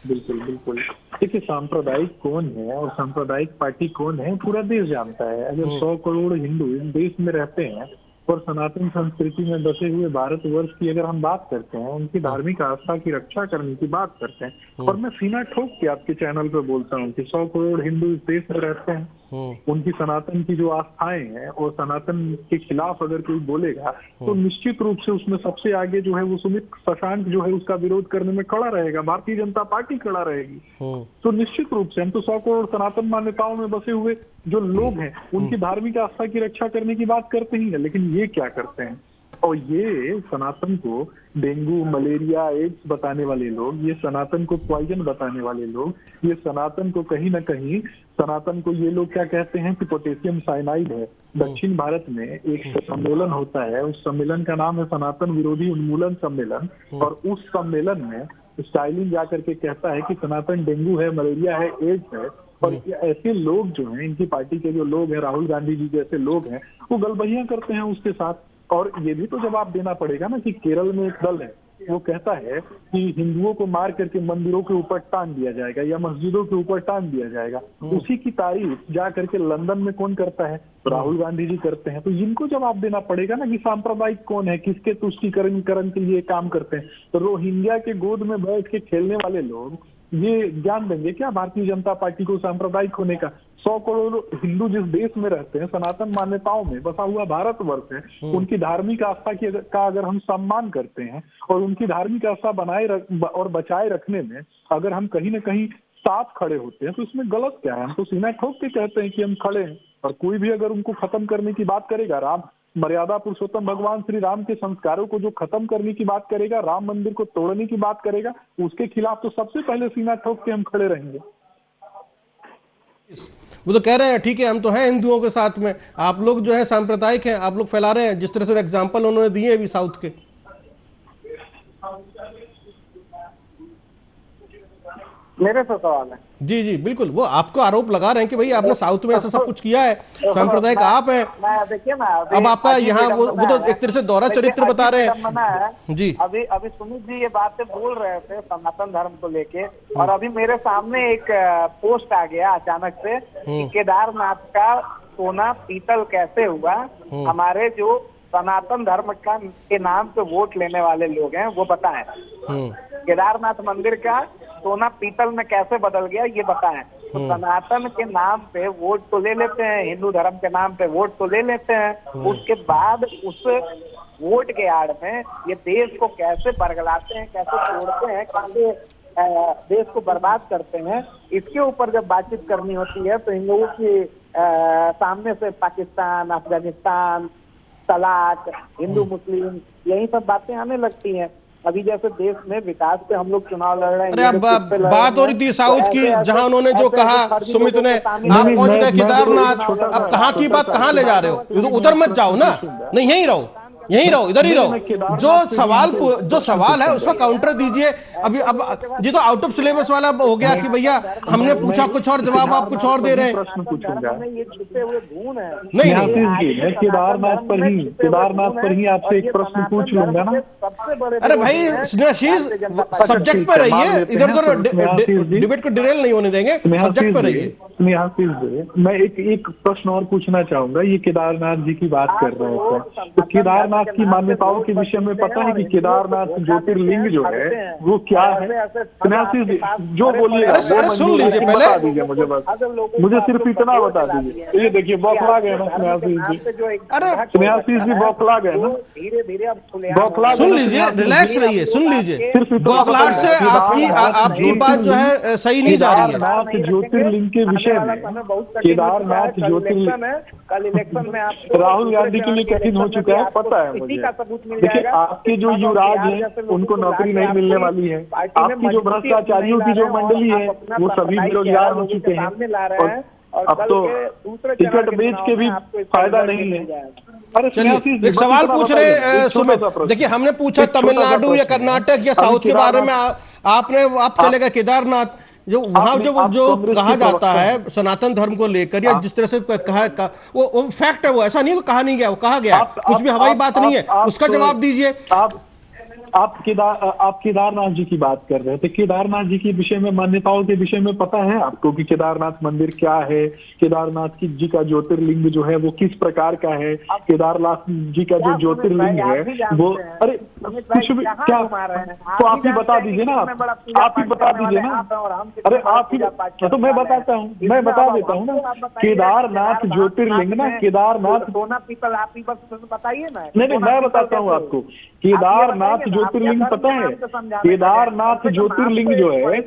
Speaker 2: बिल्कुल बिल्कुल। देखिए, सांप्रदायिक कौन है और सांप्रदायिक पार्टी कौन है पूरा देश जानता है। अगर 100 करोड़ हिंदू इस देश में रहते हैं और सनातन संस्कृति में बसे हुए भारतवर्ष की अगर हम बात करते हैं, उनकी धार्मिक आस्था की रक्षा करने की बात करते हैं, और मैं सीना ठोक के आपके चैनल पे बोलता हूँ कि 100 करोड़ हिंदू इस देश में रहते हैं, उनकी सनातन की जो आस्थाएं हैं और सनातन के खिलाफ अगर कोई बोलेगा तो निश्चित रूप से उसमें सबसे आगे जो है वो सुमित शशांक जो है उसका विरोध करने में खड़ा रहेगा, भारतीय जनता पार्टी खड़ा रहेगी। तो निश्चित रूप से हम तो 100 करोड़ सनातन मान्यताओं में बसे हुए जो लोग हैं उनकी धार्मिक आस्था की रक्षा करने की बात करते ही है। लेकिन ये क्या करते हैं, और ये सनातन को डेंगू, मलेरिया, एड्स बताने वाले लोग, ये सनातन को पॉइजन बताने वाले लोग, ये सनातन को कहीं ना कहीं, सनातन को ये लोग क्या कहते हैं कि पोटेशियम साइनाइड है। दक्षिण भारत में एक सम्मेलन होता है, उस सम्मेलन का नाम है सनातन विरोधी उन्मूलन सम्मेलन, और उस सम्मेलन में स्टालिन जाकर के कहता है कि सनातन डेंगू है, मलेरिया है, एड्स है। और ऐसे लोग जो हैं, इनकी पार्टी के जो लोग हैं, राहुल गांधी जी जैसे लोग हैं, वो गलबहियां करते हैं उसके साथ। और ये भी तो जवाब देना पड़ेगा ना कि केरल में एक दल है वो कहता है कि हिंदुओं को मार करके मंदिरों के ऊपर टांग दिया जाएगा या मस्जिदों के ऊपर टांग दिया जाएगा, उसी की तारीफ जा करके लंदन में कौन करता है? तो राहुल गांधी जी करते हैं। तो इनको जवाब देना पड़ेगा ना कि सांप्रदायिक कौन है, किसके तुष्टीकरण के लिए काम करते हैं। तो रोहिंग्या के गोद में बैठ के खेलने वाले लोग ये ज्ञान देंगे क्या भारतीय जनता पार्टी को सांप्रदायिक होने का? 100 करोड़ हिंदू जिस देश में रहते हैं, सनातन मान्यताओं में बसा हुआ भारतवर्ष है, उनकी धार्मिक आस्था का अगर हम सम्मान करते हैं और उनकी धार्मिक आस्था और बचाए रखने में अगर हम कहीं ना कहीं साथ खड़े होते हैं तो इसमें गलत क्या है? हम तो सीना ठोक के कहते हैं कि हम खड़े हैं। और कोई भी अगर उनको खत्म करने की बात करेगा, राम मर्यादा पुरुषोत्तम भगवान श्री राम के संस्कारों को जो खत्म करने की बात करेगा, राम मंदिर को तोड़ने की बात करेगा, उसके खिलाफ तो सबसे पहले सीना ठोक के हम खड़े रहेंगे।
Speaker 1: वो तो कह रहे हैं ठीक है हम तो हैं हिंदुओं के साथ में, आप लोग जो है सांप्रदायिक हैं, आप लोग फैला रहे हैं, जिस तरह से एग्जाम्पल उन्होंने दिए अभी साउथ के।
Speaker 3: मेरे से सवाल है।
Speaker 1: जी जी बिल्कुल, वो आपको आरोप लगा रहे हैं कि भाई आपने साउथ में ऐसा सब कुछ किया है, सांप्रदायिक आप हैं।
Speaker 3: देखिए ना,
Speaker 1: अब आपका यहाँ वो तो एक तरह से दोहरा चरित्र बता रहे हैं जी।
Speaker 3: अभी सुमित जी ये बातें बोल रहे थे सनातन धर्म को लेके, और अभी मेरे सामने एक पोस्ट आ गया अचानक से कि केदारनाथ का सोना पीतल कैसे हुआ। हमारे जो सनातन धर्म के नाम पे वोट लेने वाले लोग हैं वो बताएं, केदारनाथ मंदिर का सोना पीतल में कैसे बदल गया ये बताएं। तो सनातन के नाम पे वोट तो ले लेते हैं, हिंदू धर्म के नाम पे वोट तो ले लेते हैं, उसके बाद उस वोट के आड़ में ये देश को कैसे बरगलाते हैं, कैसे तोड़ते हैं, कैसे देश को बर्बाद करते हैं, इसके ऊपर जब बातचीत करनी होती है तो इन लोगों की सामने से पाकिस्तान, अफगानिस्तान, तलाक, हिंदू मुस्लिम, यही सब बातें आने लगती हैं। अभी जैसे देश में विकास पे हम लोग चुनाव लड़ रहे हैं।
Speaker 1: अरे अब बात हो रही थी साउथ की, जहां उन्होंने जो कहा सुमित ने, आप पहुंच गए केदारनाथ, अब कहाँ की बात कहाँ ले जा रहे हो? उधर मत जाओ ना, नहीं यहीं रहो, यहीं रहो, इधर ही रहो। जो सवाल है उसका काउंटर दीजिए। अभी अब ये तो आउट ऑफ सिलेबस वाला हो गया कि भैया हमने पूछा कुछ और, जवाब आप कुछ और दे रहे हैं।
Speaker 2: प्रश्न पूछूंगा
Speaker 1: नहीं
Speaker 2: मैं केदारनाथ पर ही आपसे एक प्रश्न पूछ लूंगा ना।
Speaker 1: अरे भाई सब्जेक्ट पर रहिए, इधर तो डिबेट को डिरेल नहीं होने देंगे, सब्जेक्ट पर रहिए।
Speaker 2: मैं एक प्रश्न और पूछना चाहूंगा। ये केदारनाथ जी की बात कर रहे हैं, तो केदारनाथ की मान्यताओं के विषय में पता है कि केदारनाथ ज्योतिर्लिंग जो है वो क्या है? जो बोलिए
Speaker 1: सुन लीजिए पहले,
Speaker 2: बता दीजिए मुझे, बस मुझे सिर्फ इतना बता दीजिए। ये देखिए बौखला गए ना स्नेहाशीष जी,
Speaker 1: अरे
Speaker 2: स्नेहाशीष जी बौखला गए ना,
Speaker 3: धीरे धीरे
Speaker 1: बौखला। सुन लीजिए, रिलैक्स रहिए, सुन लीजिए, बौखलाहट से आपकी बात जो है सही नहीं जा रही है।
Speaker 2: केदारनाथ ज्योतिर्लिंग के विषय में, केदारनाथ ज्योतिर्लिंग
Speaker 3: कल इलेक्शन में आप
Speaker 2: राहुल गांधी के लिए कठिन हो चुका है, पता है मुझे। देखिए आपके जो युवराज हैं उनको नौकरी नहीं मिलने वाली है, आपकी जो भ्रष्टाचारियों की जो मंडली है वो सभी बेरोजगार हो चुके हैं, और अब तो टिकट बेच के भी फायदा नहीं है। अरे
Speaker 1: चलिए एक सवाल पूछ रहे सुमित, देखिए हमने पूछा तमिलनाडु या कर्नाटक या साउथ के बारे में, आप चले गए केदारनाथ। जो वहां जो कहा जाता है सनातन धर्म को लेकर, या जिस तरह से कहा वो फैक्ट है, वो ऐसा नहीं है कहा नहीं गया, वो कहा गया, कुछ भी हवाई बात नहीं है, उसका जवाब दीजिए।
Speaker 2: आप केदारनाथ जी की बात कर रहे थे। केदारनाथ जी के विषय में, मान्यताओं के विषय में पता है आपको कि केदारनाथ मंदिर क्या है? केदारनाथ जी का ज्योतिर्लिंग जो है वो किस प्रकार का है? केदारनाथ जी का जो ज्योतिर्लिंग है वो, अरे कुछ भी क्या, तो आप ही बता दीजिए ना, आप ही बता दीजिए ना। अरे आप ही तो मैं बताता हूँ, मैं बता देता हूँ ना। केदारनाथ ज्योतिर्लिंग ना, केदारनाथ
Speaker 3: सोना पीतल आप ही बस बताइए ना।
Speaker 2: नहीं मैं बताता हूँ आपको। केदारनाथ ज्योतिर्लिंग पता है? केदारनाथ ज्योतिर्लिंग जो है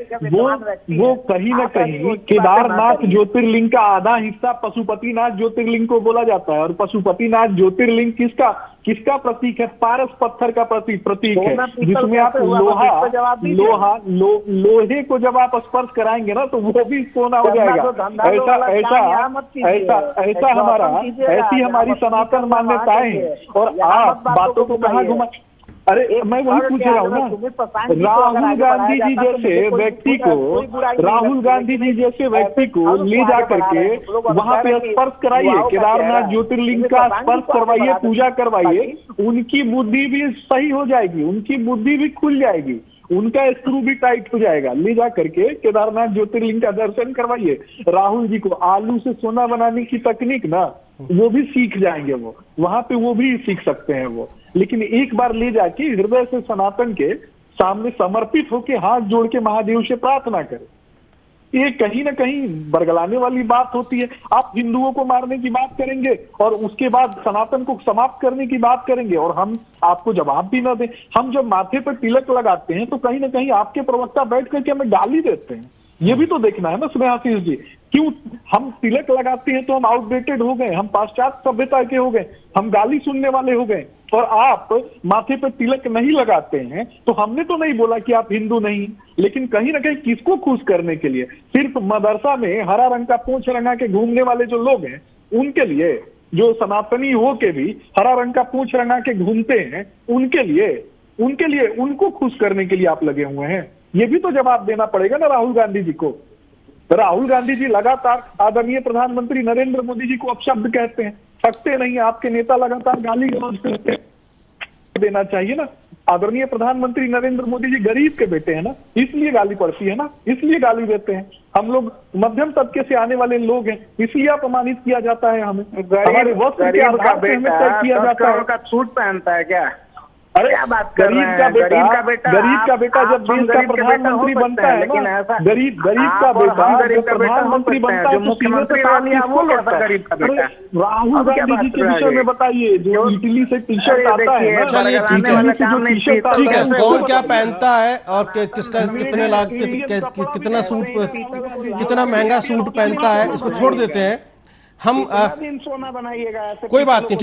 Speaker 2: वो कहीं ना कहीं, केदारनाथ ज्योतिर्लिंग का आधा हिस्सा पशुपतिनाथ ज्योतिर्लिंग को बोला जाता है, और पशुपतिनाथ ज्योतिर्लिंग किसका प्रतीक है? पारस पत्थर का प्रतीक है, जिसमें आप लोहे को जब आप स्पर्श कराएंगे ना तो वो भी सोना हो जाएगा। ऐसी हमारी सनातन मान्यताएं हैं। और आप बातों को कहाँ घुमा, अरे मैं वही पूछ रहा हूँ ना, राहुल गांधी जी जैसे व्यक्ति को, राहुल गांधी जी जैसे व्यक्ति को ले जा करके वहां पे स्पर्श कराइए, केदारनाथ ज्योतिर्लिंग का स्पर्श करवाइए, पूजा करवाइए, उनकी बुद्धि भी सही हो जाएगी, उनकी बुद्धि भी खुल जाएगी, उनका स्क्रू भी टाइट हो जाएगा। ले जा करके केदारनाथ ज्योतिर्लिंग का दर्शन करवाइए। राहुल जी को आलू से सोना बनाने की तकनीक ना वो भी सीख जाएंगे, वो वहां पे वो भी सीख सकते हैं वो। लेकिन एक बार ले जाके हृदय से सनातन के सामने समर्पित होके हाथ जोड़ के महादेव से प्रार्थना करें। ये कहीं ना कहीं बरगलाने वाली बात होती है। आप हिंदुओं को मारने की बात करेंगे और उसके बाद सनातन को समाप्त करने की बात करेंगे और हम आपको जवाब भी ना दें। हम जब माथे पर तिलक लगाते हैं तो कहीं ना कहीं आपके प्रवक्ता बैठ करके हमें गाली देते हैं। ये भी तो देखना है ना स्नेहाशीष जी, क्यों हम तिलक लगाते हैं तो हम आउटडेटेड हो गए, हम पाश्चात्य सभ्यता के हो गए, हम गाली सुनने वाले हो गए। और आप माथे पे तिलक नहीं लगाते हैं तो हमने तो नहीं बोला कि आप हिंदू नहीं, लेकिन कहीं ना कहीं किसको खुश करने के लिए, सिर्फ मदरसा में हरा रंग का पूंछ रंगा के घूमने वाले जो लोग हैं उनके लिए, जो सनातनी हो के भी हरा रंग का पूंछ रंगा के घूमते हैं उनके लिए उनको खुश करने के लिए आप लगे हुए हैं। ये भी तो जवाब देना पड़ेगा ना राहुल गांधी जी को। राहुल गांधी जी लगातार आदरणीय प्रधानमंत्री नरेंद्र मोदी जी को अपशब्द कहते हैं, थकते नहीं, आपके नेता लगातार गाली गलौज करते हैं। देना चाहिए ना, आदरणीय प्रधानमंत्री नरेंद्र मोदी जी गरीब के बेटे हैं ना, इसलिए गाली पड़ती है ना, इसलिए गाली देते हैं। हम लोग मध्यम तबके से आने वाले लोग हैं, इसलिए अपमानित किया जाता है हमें। हमारे वस्त्र के आधार से हमें तय किया जाता है।
Speaker 3: सूट पहनता है क्या?
Speaker 2: अरे गरीब का बेटा जब देश का प्रधानमंत्री बनता है ना, गरीब का बेटा जब प्रधानमंत्री बनता है तो मुख्यमंत्री राहुल गांधी जी के विषय में बताइए, जो इटली से टी शर्ट आता है ना,
Speaker 1: चलिए ठीक है, कौन क्या पहनता है और किसका कितने लाख कितना सूट, कितना महंगा सूट पहनता है, इसको छोड़ देते हैं हम।
Speaker 3: सोना बनाइएगा,
Speaker 1: कोई बात नहीं,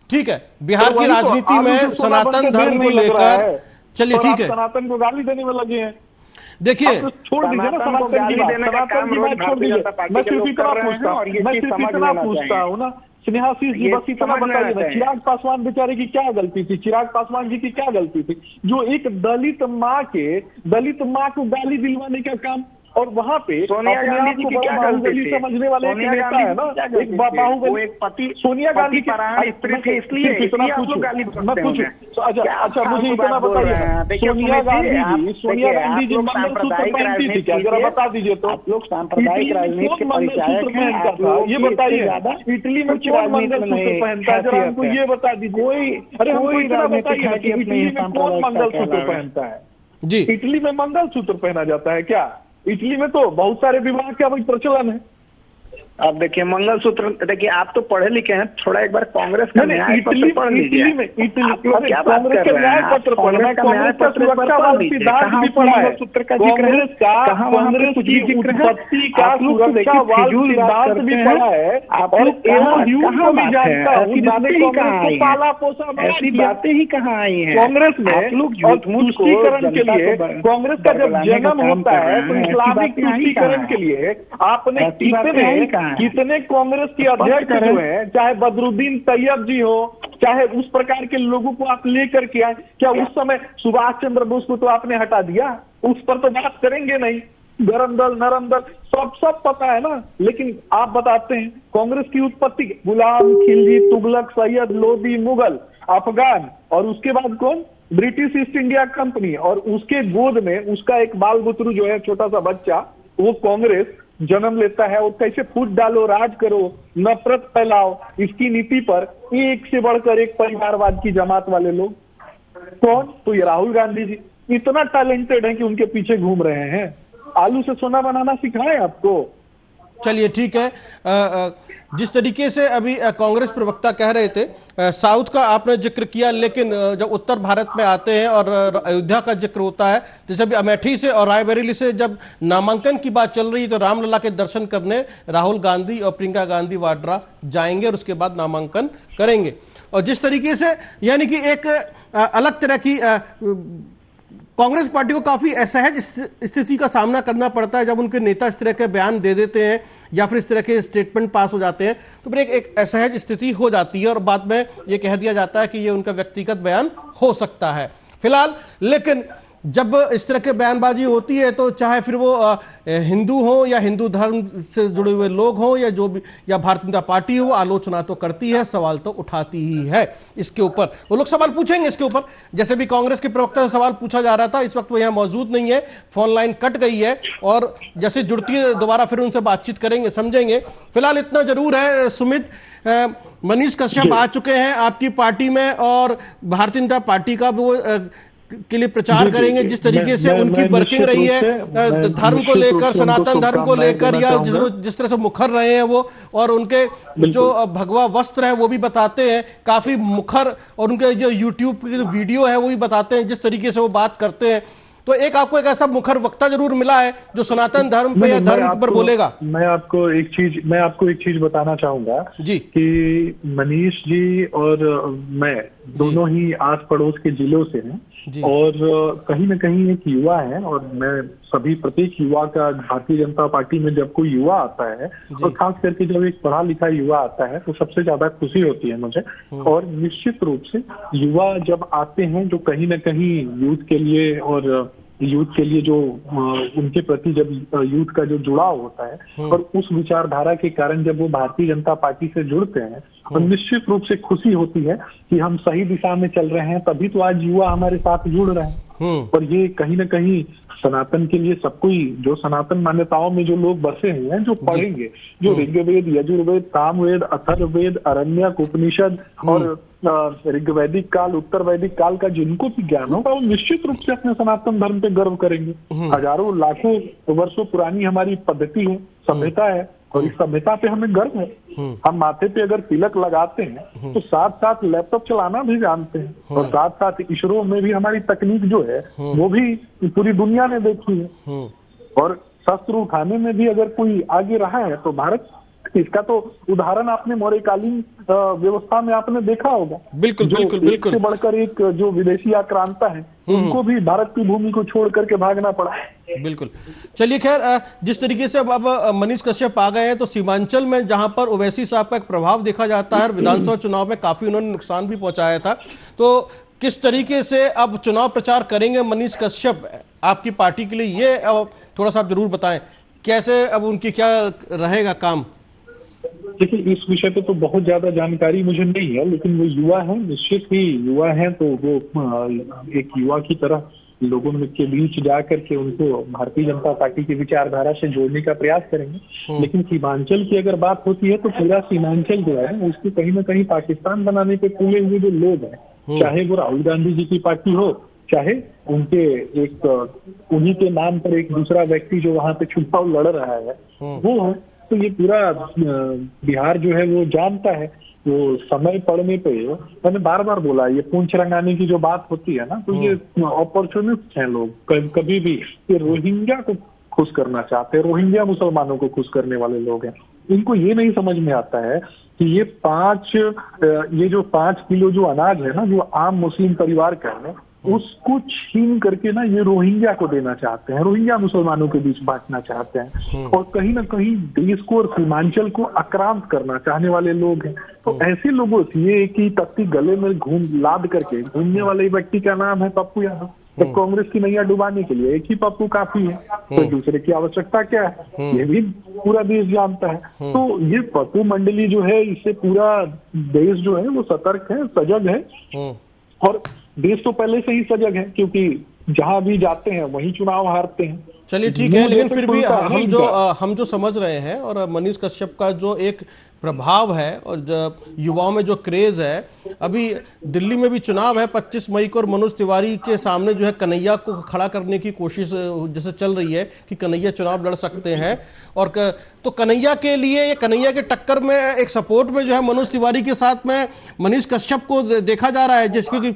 Speaker 1: ठीक है। बिहार की राजनीति में सनातन धर्म को लेकर, चलिए ठीक है,
Speaker 2: सनातन को गाली देने में लगे हैं।
Speaker 1: देखिए
Speaker 2: छोड़ दीजिए ना सनातन की बात, छोड़ दीजिए। मैं सिर्फ इतना पूछता हूँ ना स्नेहाशीष जी, बस इतना बताइए ना, चिराग पासवान बेचारे की क्या गलती थी, चिराग पासवान जी की क्या गलती थी, जो एक दलित माँ को गाली दिलवाने का काम, और वहां पे
Speaker 3: सोनिया गांधी जी की क्या गलती थी?
Speaker 2: समझने वाले एक नेता है ना, एक बाहुबली, एक पति, सोनिया गांधी की स्त्री थी, इसलिए मैं पूछूं। अच्छा मुझे इतना बताइए, सोनिया गांधी जी मंगलसूत्र पहनती थी क्या, जरा बता दीजिए तो।
Speaker 3: आप लोग सांप्रदायिक राजनीति के परिचायक हैं,
Speaker 2: ये बताइए इटली में कौन मंगलसूत्र पहनता है, जरा हमको ये बता दीजिए। अरे हमको इतना बताइए कि इटली में कौन मंगलसूत्र पहनता है जी? इटली में मंगलसूत्र पहना जाता है क्या? इटली में तो बहुत सारे विवाह का वही प्रचलन है।
Speaker 3: अब देखिए मंगलसूत्र, देखिए आप तो पढ़े लिखे हैं, थोड़ा एक बार कांग्रेस का न्याय पत्र पढ़ लीजिए। क्या बात कर रहे हैं? कांग्रेस का न्याय पत्र भी पढ़ा है, मंगलसूत्र का जिक्र है, कांग्रेस की उत्पत्ति का सुरक्षा वाल सिद्धांत भी पढ़ा है, और कहाँ भी जानता हूँ, पाला पोसा, ऐसी बातें ही कहाँ आई है कांग्रेस में। लोग तुष्टीकरण के लिए, कांग्रेस का जब जन्म होता है तो इस्लामिक तुष्टीकरण के लिए आपने कितने कांग्रेस के अध्यक्ष जो हैं, चाहे बदरुद्दीन तैयब जी हो, चाहे उस प्रकार के लोगों को आप लेकर के आए, क्या उस समय सुभाष चंद्र बोस को तो आपने हटा दिया? उस पर तो बात करेंगे नहीं। गरम दल, नरम दल, सब पता है ना, लेकिन आप बताते हैं कांग्रेस की उत्पत्ति गुलाम, खिलजी, तुगलक, सैयद, लोदी, मुगल, अफगान, और उसके बाद कौन? ब्रिटिश ईस्ट इंडिया कंपनी, और उसके गोद में उसका एक बाल बुतरू जो है, छोटा सा बच्चा, वो कांग्रेस जन्म लेता है। और कैसे फूट डालो, राज करो, नफरत फैलाओ, इसकी नीति पर एक से बढ़कर एक परिवारवाद की जमात वाले लोग। कौन? तो ये राहुल गांधी जी इतना टैलेंटेड है कि उनके पीछे घूम रहे हैं। आलू से सोना बनाना सिखाएं आपको।
Speaker 1: चलिए ठीक है, जिस तरीके से अभी कांग्रेस प्रवक्ता कह रहे थे, साउथ का आपने जिक्र किया, लेकिन जब उत्तर भारत में आते हैं और अयोध्या का जिक्र होता है, जैसे अभी अमेठी से और रायबरेली से जब नामांकन की बात चल रही है, तो रामलला के दर्शन करने राहुल गांधी और प्रियंका गांधी वाड्रा जाएंगे और उसके बाद नामांकन करेंगे। और जिस तरीके से यानी कि एक अलग तरह की कांग्रेस पार्टी को काफी असहज स्थिति का सामना करना पड़ता है जब उनके नेता इस तरह के बयान दे देते हैं या फिर इस तरह के स्टेटमेंट पास हो जाते हैं, तो फिर एक असहज स्थिति हो जाती है और बाद में ये कह दिया जाता है कि ये उनका व्यक्तिगत बयान हो सकता है फिलहाल। लेकिन जब इस तरह के बयानबाजी होती है तो चाहे फिर वो हिंदू हो या हिंदू धर्म से जुड़े हुए लोग हों या जो भी, या भारतीय जनता पार्टी हो, आलोचना तो करती है, सवाल तो उठाती ही है इसके ऊपर। वो लोग सवाल पूछेंगे इसके ऊपर, जैसे भी कांग्रेस के प्रवक्ता से सवाल पूछा जा रहा था, इस वक्त वो यहाँ मौजूद नहीं है, फोन लाइन कट गई है और जैसे जुड़ती है दोबारा फिर उनसे बातचीत करेंगे, समझेंगे। फिलहाल इतना जरूर है सुमित, मनीष कश्यप आ चुके हैं आपकी पार्टी में और भारतीय जनता पार्टी का वो के लिए प्रचार करेंगे। जिस तरीके से उनकी वर्किंग रही है धर्म को लेकर, सनातन धर्म को लेकर, या जिस तरह से मुखर रहे हैं वो, और उनके जो भगवा वस्त्र है वो भी बताते हैं काफी मुखर, और उनके जो यूट्यूब की वीडियो है वो भी बताते हैं जिस तरीके से वो बात करते हैं। तो आपको एक ऐसा मुखर वक्ता जरूर मिला है जो सनातन धर्म पे या धर्म पर बोलेगा।
Speaker 2: मैं आपको एक चीज बताना चाहूंगा जी कि मनीष जी और मैं दोनों ही आस पड़ोस के जिलों से हैं और कहीं न कहीं एक युवा है, और मैं प्रत्येक युवा का भारतीय जनता पार्टी में जब कोई युवा आता है और खास करके जब एक पढ़ा लिखा युवा आता है तो सबसे ज्यादा खुशी होती है मुझे। और निश्चित रूप से युवा जब आते हैं जो कहीं न कहीं यूथ के लिए जो उनके प्रति जब यूथ का जो जुड़ाव होता है और उस विचारधारा के कारण जब वो भारतीय जनता पार्टी से जुड़ते हैं तो निश्चित रूप से खुशी होती है कि हम सही दिशा में चल रहे हैं, तभी तो आज युवा हमारे साथ जुड़ रहे हैं। और ये कहीं न कहीं सनातन के लिए सब कोई, जो सनातन मान्यताओं में जो लोग बसे हुए हैं, जो पढ़ेंगे, जो ऋग्वेद, यजुर्वेद, सामवेद, अथर्ववेद, आरण्यक, उपनिषद और ऋग्वैदिक काल, उत्तर वैदिक काल का जिनको भी ज्ञान होगा वो निश्चित रूप से अपने सनातन धर्म पे गर्व करेंगे। हजारों लाखों वर्षों पुरानी हमारी पद्धति है, सभ्यता है, और इस सभ्यता पे हमें गर्व है। हम माथे पे अगर तिलक लगाते हैं तो साथ साथ लैपटॉप चलाना भी जानते हैं, और साथ साथ इसरो में भी हमारी तकनीक जो है वो भी पूरी दुनिया ने देखी है। और शस्त्र उठाने में भी अगर कोई आगे रहा है तो भारत, इसका तो उदाहरण आपने मौर्यकालीन व्यवस्था में आपने देखा होगा। बिल्कुल बिल्कुल बिल्कुल। इससे बढ़कर एक जो विदेशी आक्रांता है उनको भी भारत की भूमि को छोड़ करके भागना पड़ा।
Speaker 1: बिल्कुल। चलिए खैर, जिस तरीके से अब मनीष कश्यप आ गए हैं तो सीमांचल में जहां पर ओवैसी साहब का एक प्रभाव देखा जाता है, विधानसभा चुनाव में काफी उन्होंने नुकसान भी पहुंचाया था, तो किस तरीके से अब चुनाव प्रचार करेंगे मनीष कश्यप आपकी पार्टी के लिए, ये थोड़ा सा आप जरूर बताएं, कैसे अब उनकी क्या रहेगा काम?
Speaker 2: देखिए, इस विषय पे तो बहुत ज्यादा जानकारी मुझे नहीं है, लेकिन वो युवा है, निश्चित ही युवा है, तो वो एक युवा की तरह लोगों के बीच जा करके उनको भारतीय जनता पार्टी की विचारधारा से जोड़ने का प्रयास करेंगे। लेकिन सीमांचल की अगर बात होती है तो पूरा सीमांचल जो है उसको कहीं ना कहीं पाकिस्तान बनाने पे तुले हुए जो लोग हैं, चाहे वो राहुल गांधी जी की पार्टी हो, चाहे उनके उन्हीं के नाम पर एक दूसरा व्यक्ति जो वहां पे चुनाव लड़ रहा है वो है, तो ये पूरा बिहार जो है वो जानता है। वो समय पड़ने पे, मैंने बार बार बोला, ये पूंछ रंगाने की जो बात होती है ना, तो ये अपॉर्चुनिस्ट हैं लोग, कभी भी ये रोहिंग्या को खुश करना चाहते हैं, रोहिंग्या मुसलमानों को खुश करने वाले लोग हैं। इनको ये नहीं समझ में आता है कि ये जो 5 किलो जो अनाज है ना, जो आम मुस्लिम परिवार का है, उसको छीन करके ना ये रोहिंग्या को देना चाहते हैं, रोहिंग्या मुसलमानों के बीच बांटना चाहते हैं, और कहीं ना कहीं देश को और सीमांचल को आक्रांत करना चाहने वाले लोग हैं। तो ऐसे लोगों से ये एक ही तख्ती गले में लाद करके घूमने वाले व्यक्ति का नाम है पप्पू यादव। तो कांग्रेस की नैया डुबाने के लिए एक ही पप्पू काफी है, तो दूसरे की आवश्यकता क्या है ये भी पूरा देश जानता है। तो ये पप्पू मंडली जो है, इससे पूरा देश जो है वो सतर्क है, सजग है, और देश तो पहले से ही सजग है, क्योंकि जहां भी जाते हैं वहीं चुनाव हारते हैं।
Speaker 1: चलिए ठीक है, लेकिन फिर भी हम जो समझ रहे हैं, और मनीष कश्यप का जो एक प्रभाव है और युवाओं में जो क्रेज है, अभी दिल्ली में भी चुनाव है 25 मई को, और मनोज तिवारी के सामने जो है कन्हैया को खड़ा करने की कोशिश जैसे चल रही है कि कन्हैया चुनाव लड़ सकते हैं, और तो कन्हैया के लिए, ये कन्हैया के टक्कर में एक सपोर्ट में जो है मनोज तिवारी के साथ में मनीष कश्यप को देखा जा रहा है, जिसको कि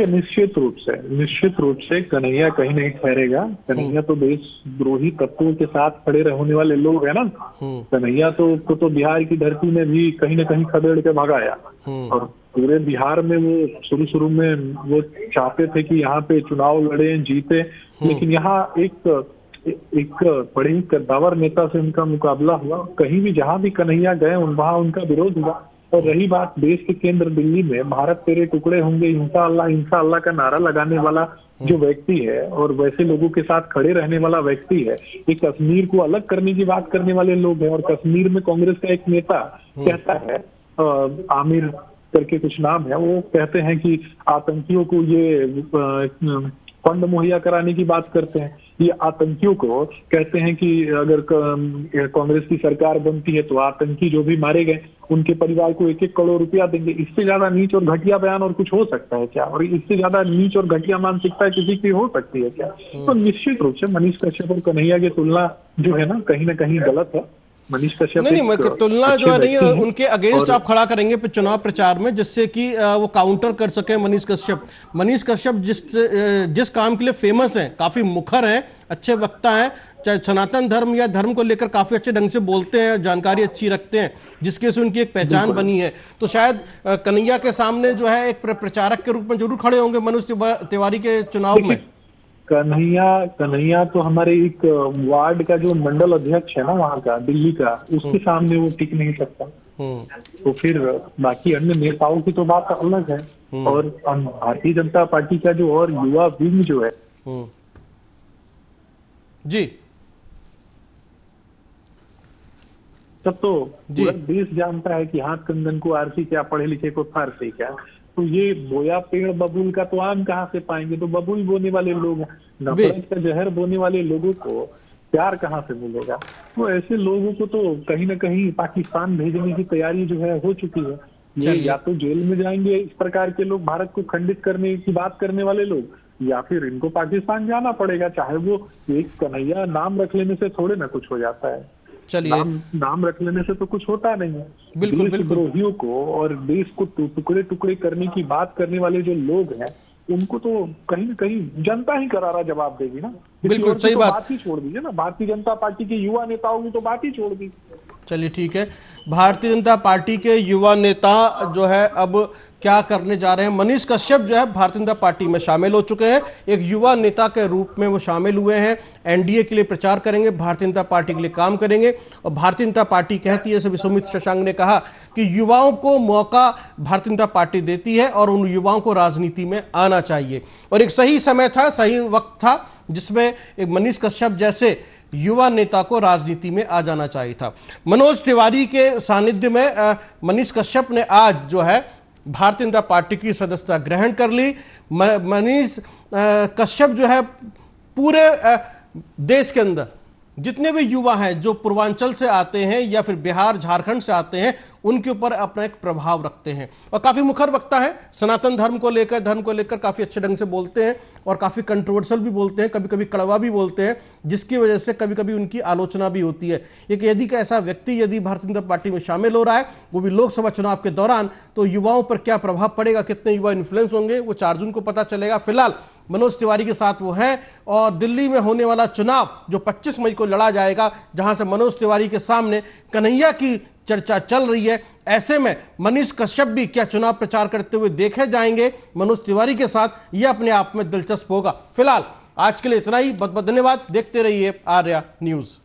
Speaker 2: निश्चित रूप से कन्हैया कहीं नहीं ठहरेगा। कन्हैया तो देशद्रोही तत्वों के साथ खड़े रहने वाले लोग है ना। कन्हैया तो बिहार की धरती में भी कहीं ना कहीं खदेड़ के भगाया, और पूरे बिहार में वो शुरू में वो चाहते थे कि यहाँ पे चुनाव लड़े जीते, लेकिन यहाँ एक बड़े ही कद्दावर नेता से उनका मुकाबला हुआ। कहीं भी जहां भी कन्हैया गए वहां उनका विरोध हुआ। और रही बात देश के केंद्र दिल्ली में, भारत तेरे टुकड़े होंगे इंशा अल्लाह का नारा लगाने वाला जो व्यक्ति है और वैसे लोगों के साथ खड़े रहने वाला व्यक्ति है, एक कश्मीर को अलग करने की बात करने वाले लोग हैं। और कश्मीर में कांग्रेस का एक नेता कहता है, आमिर करके कुछ नाम है, वो कहते हैं कि आतंकियों को ये फंड मुहैया कराने की बात करते हैं। ये आतंकियों को कहते हैं कि अगर कांग्रेस की सरकार बनती है तो आतंकी जो भी मारे गए उनके परिवार को 1-1 करोड़ रुपया देंगे। इससे ज्यादा नीच और घटिया बयान और कुछ हो सकता है क्या? और इससे ज्यादा नीच और घटिया मानसिकता किसी की हो सकती है क्या? तो निश्चित रूप से मनीष कश्यप और कन्हैया की तुलना जो है ना कहीं गलत है। मनीष कश्यप
Speaker 1: नहीं, तुलना जो है नहीं, उनके अगेंस्ट आप खड़ा करेंगे चुनाव प्रचार में, जिससे कि वो काउंटर कर सके मनीष कश्यप जिस काम के लिए फेमस हैं, काफी मुखर हैं, अच्छे वक्ता हैं, चाहे सनातन धर्म या धर्म को लेकर काफी अच्छे ढंग से बोलते हैं, जानकारी अच्छी रखते हैं, जिसके से उनकी एक पहचान बनी है। तो शायद कन्हैया के सामने जो है एक प्रचारक के रूप में जरूर खड़े होंगे मनोज तिवारी के चुनाव में।
Speaker 2: कन्हैया तो हमारे एक वार्ड का जो मंडल अध्यक्ष है ना वहाँ का, दिल्ली का, उसके सामने वो टिक नहीं सकता। तो फिर बाकी अन्य नेताओं की तो बात अलग है। और भारतीय जनता पार्टी का जो और युवा विंग जो है
Speaker 1: जी,
Speaker 2: तब तो पूरा देश जानता है कि हाथ कंगन को आरसी क्या, पढ़े लिखे को फारसी क्या। तो ये बोया पेड़ बबूल का तो आम कहाँ से पाएंगे? तो बबूल बोने वाले लोग, नफरत का जहर बोने वाले लोगों को प्यार कहाँ से मिलेगा? तो ऐसे लोगों को तो कहीं ना कहीं पाकिस्तान भेजने की तैयारी जो है हो चुकी है। ये या तो जेल में जाएंगे इस प्रकार के लोग, भारत को खंडित करने की बात करने वाले लोग, या फिर इनको पाकिस्तान जाना पड़ेगा। चाहे वो एक कन्हैया नाम रख लेने से थोड़े ना कुछ हो जाता है।
Speaker 1: चलिए,
Speaker 2: नाम रख लेने से तो कुछ होता नहीं है।
Speaker 1: बिल्कुल
Speaker 2: देशद्रोहियों को और देश को टुकड़े टुकड़े करने की बात करने वाले जो लोग हैं, उनको तो कहीं न कहीं जनता ही करारा जवाब देगी ना।
Speaker 1: बिल्कुल सही
Speaker 2: बात ही छोड़ दीजिए ना, भारतीय जनता पार्टी के युवा नेताओं की तो बात ही छोड़ दी।
Speaker 1: चलिए ठीक है, भारतीय जनता पार्टी के युवा नेता जो है अब क्या करने जा रहे हैं? मनीष कश्यप जो है भारतीय जनता पार्टी में शामिल हो चुके हैं, एक युवा नेता के रूप में वो शामिल हुए हैं। एनडीए के लिए प्रचार करेंगे, भारतीय जनता पार्टी के लिए काम करेंगे। और भारतीय जनता पार्टी कहती है, सुमित शशांक ने कहा कि युवाओं को मौका भारतीय जनता पार्टी देती है और उन युवाओं को राजनीति में आना चाहिए। और एक सही समय था, सही वक्त था जिसमें एक मनीष कश्यप जैसे युवा नेता को राजनीति में आ जाना चाहिए था। मनोज तिवारी के सानिध्य में मनीष कश्यप ने आज जो है भारतीय जनता पार्टी की सदस्यता ग्रहण कर ली। मनीष कश्यप जो है पूरे देश के अंदर जितने भी युवा हैं जो पूर्वांचल से आते हैं या फिर बिहार झारखंड से आते हैं, उनके ऊपर अपना एक प्रभाव रखते हैं और काफी मुखर वक्ता है। सनातन धर्म को लेकर काफी अच्छे ढंग से बोलते हैं और काफी कंट्रोवर्शियल भी बोलते हैं, कभी कभी कड़वा भी बोलते हैं, जिसकी वजह से कभी कभी उनकी आलोचना भी होती है। एक यदि का ऐसा व्यक्ति यदि भारतीय जनता पार्टी में शामिल हो रहा है, वो भी लोकसभा चुनाव के दौरान, तो युवाओं पर क्या प्रभाव पड़ेगा, कितने युवा इन्फ्लुएंस होंगे, वो 4 जून को पता चलेगा। फिलहाल मनोज तिवारी के साथ वो हैं और दिल्ली में होने वाला चुनाव जो 25 मई को लड़ा जाएगा, जहां से मनोज तिवारी के सामने कन्हैया की चर्चा चल रही है, ऐसे में मनीष कश्यप भी क्या चुनाव प्रचार करते हुए देखे जाएंगे मनोज तिवारी के साथ, यह अपने आप में दिलचस्प होगा। फिलहाल आज के लिए इतना ही, बहुत बहुत धन्यवाद। देखते रहिए आर्या न्यूज।